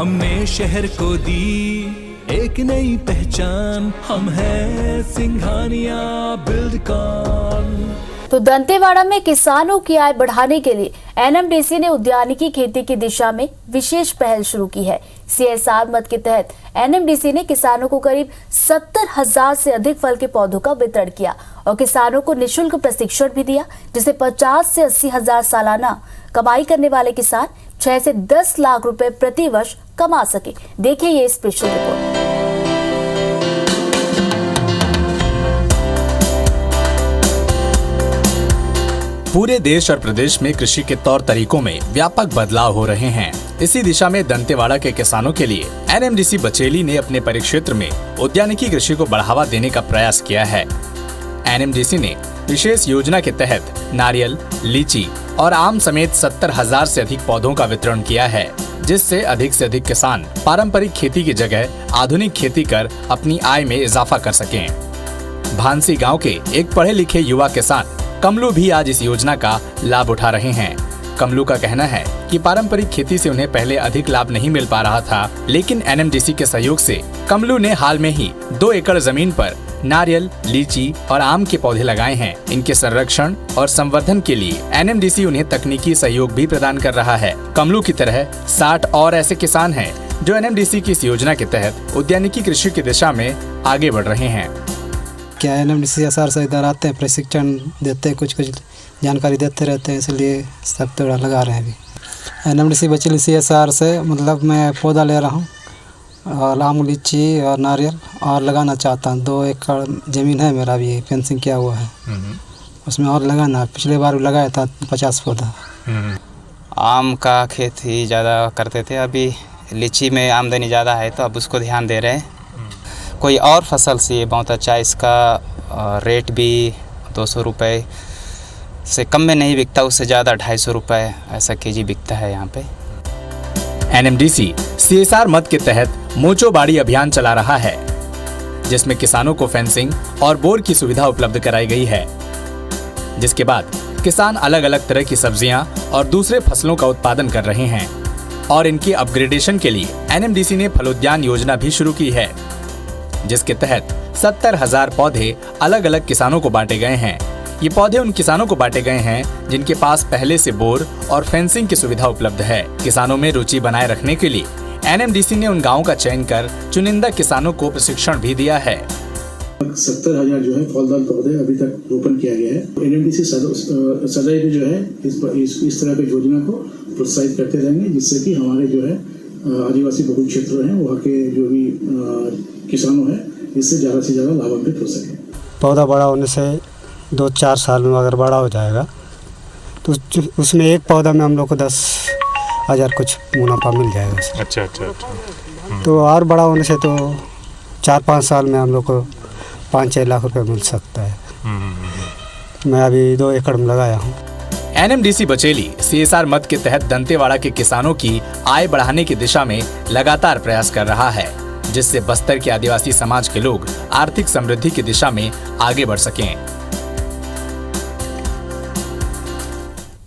हमने शहर को दी एक नई पहचान, हम हैं सिंघानिया बिल्डकॉन। तो दंतेवाड़ा में किसानों की आय बढ़ाने के लिए एनएमडीसी ने उद्यानिकी खेती की दिशा में विशेष पहल शुरू की है। सीएसआर मद के तहत एनएमडीसी ने किसानों को करीब 70,000 से अधिक फल के पौधों का वितरण किया और किसानों को निःशुल्क प्रशिक्षण भी दिया, जिससे 50 से 80,000 सालाना कमाई करने वाले किसान 6 से 10 लाख रुपए प्रति वर्ष कमा सके। देखिए ये स्पेशल रिपोर्ट। पूरे देश और प्रदेश में कृषि के तौर तरीकों में व्यापक बदलाव हो रहे हैं। इसी दिशा में दंतेवाड़ा के किसानों के लिए एनएमडीसी बचेली ने अपने परिक्षेत्र में उद्यानिकी कृषि को बढ़ावा देने का प्रयास किया है। एनएमडीसी ने विशेष योजना के तहत नारियल, लीची और आम समेत 70,000 से अधिक पौधों का वितरण किया है, जिससे अधिक से अधिक किसान पारंपरिक खेती की जगह आधुनिक खेती कर अपनी आय में इजाफा कर सकें। भांसी गाँव के एक पढ़े लिखे युवा किसान कमलू भी आज इस योजना का लाभ उठा रहे हैं। कमलू का कहना है कि पारंपरिक खेती से उन्हें पहले अधिक लाभ नहीं मिल पा रहा था, लेकिन एनएमडीसी के सहयोग से कमलू ने हाल में ही 2 एकड़ जमीन पर नारियल, लीची और आम के पौधे लगाए हैं। इनके संरक्षण और संवर्धन के लिए एनएमडीसी उन्हें तकनीकी सहयोग भी प्रदान कर रहा है। कमलू की तरह 60 और ऐसे किसान हैं जो एनएमडीसी की इस योजना के तहत उद्यानिकी कृषि की दिशा में आगे बढ़ रहे हैं। क्या एनएमडीसी सीएसआर से इधर आते हैं, प्रशिक्षण देते हैं, कुछ जानकारी देते रहते हैं, इसलिए सब थोड़ा लगा रहे हैं। अभी एनएमडीसी बचेली सीएसआर से मतलब मैं पौधा ले रहा हूँ और आम, लीची और नारियल और लगाना चाहता हूँ। 2 एकड़ ज़मीन है मेरा, भी फेंसिंग किया हुआ है, उसमें और लगाना। पिछले बार लगाया था 50 पौधा। आम का खेती ज़्यादा करते थे, अभी लीची में आमदनी ज़्यादा है तो अब उसको ध्यान दे रहे हैं। कोई और फसल से ये बहुत अच्छा है, इसका रेट भी 200 रुपये से कम में नहीं बिकता, उससे ज़्यादा 250 रुपये ऐसा केजी बिकता है यहाँ पे। एनएमडीसी सीएसआर मद के तहत मोचो बाड़ी अभियान चला रहा है, जिसमें किसानों को फेंसिंग और बोर की सुविधा उपलब्ध कराई गई है, जिसके बाद किसान अलग अलग तरह की सब्जियां और दूसरे फसलों का उत्पादन कर रहे हैं। और इनकी अपग्रेडेशन के लिए एनएमडीसी ने फलोद्यान योजना भी शुरू की है, जिसके तहत 70,000 पौधे अलग अलग किसानों को बांटे गए हैं। ये पौधे उन किसानों को बांटे गए हैं जिनके पास पहले से बोर और फेंसिंग की सुविधा उपलब्ध है। किसानों में रुचि बनाए रखने के लिए एनएमडीसी ने उन गांवों का चयन कर चुनिंदा किसानों को प्रशिक्षण भी दिया है। 70,000 जो है फलदार पौधे अभी तक रोपण किया गया है। एनएमडीसी सदैव जो है इस तरह की योजना को प्रोत्साहित करते रहेंगे, जिससे कि हमारे जो है आदिवासी बहुल क्षेत्र हैं, वहाँ के जो भी किसानों हैं, इससे ज़्यादा से ज़्यादा लाभान्वित हो सके। पौधा बड़ा होने से 2-4 साल में अगर बड़ा हो जाएगा तो उसमें एक पौधा में हम लोग को 10,000 कुछ मुनाफा मिल जाएगा। अच्छा। तो और बड़ा होने से तो 4-5 साल में हम लोग को 5-6 लाख रुपए मिल सकता है। मैं अभी 2 एकड़ में लगाया हूँ। एनएमडीसी बचेली सीएसआर मद के तहत दंतेवाड़ा के किसानों की आय बढ़ाने की दिशा में लगातार प्रयास कर रहा है, जिससे बस्तर के आदिवासी समाज के लोग आर्थिक समृद्धि की दिशा में आगे बढ़ सकें।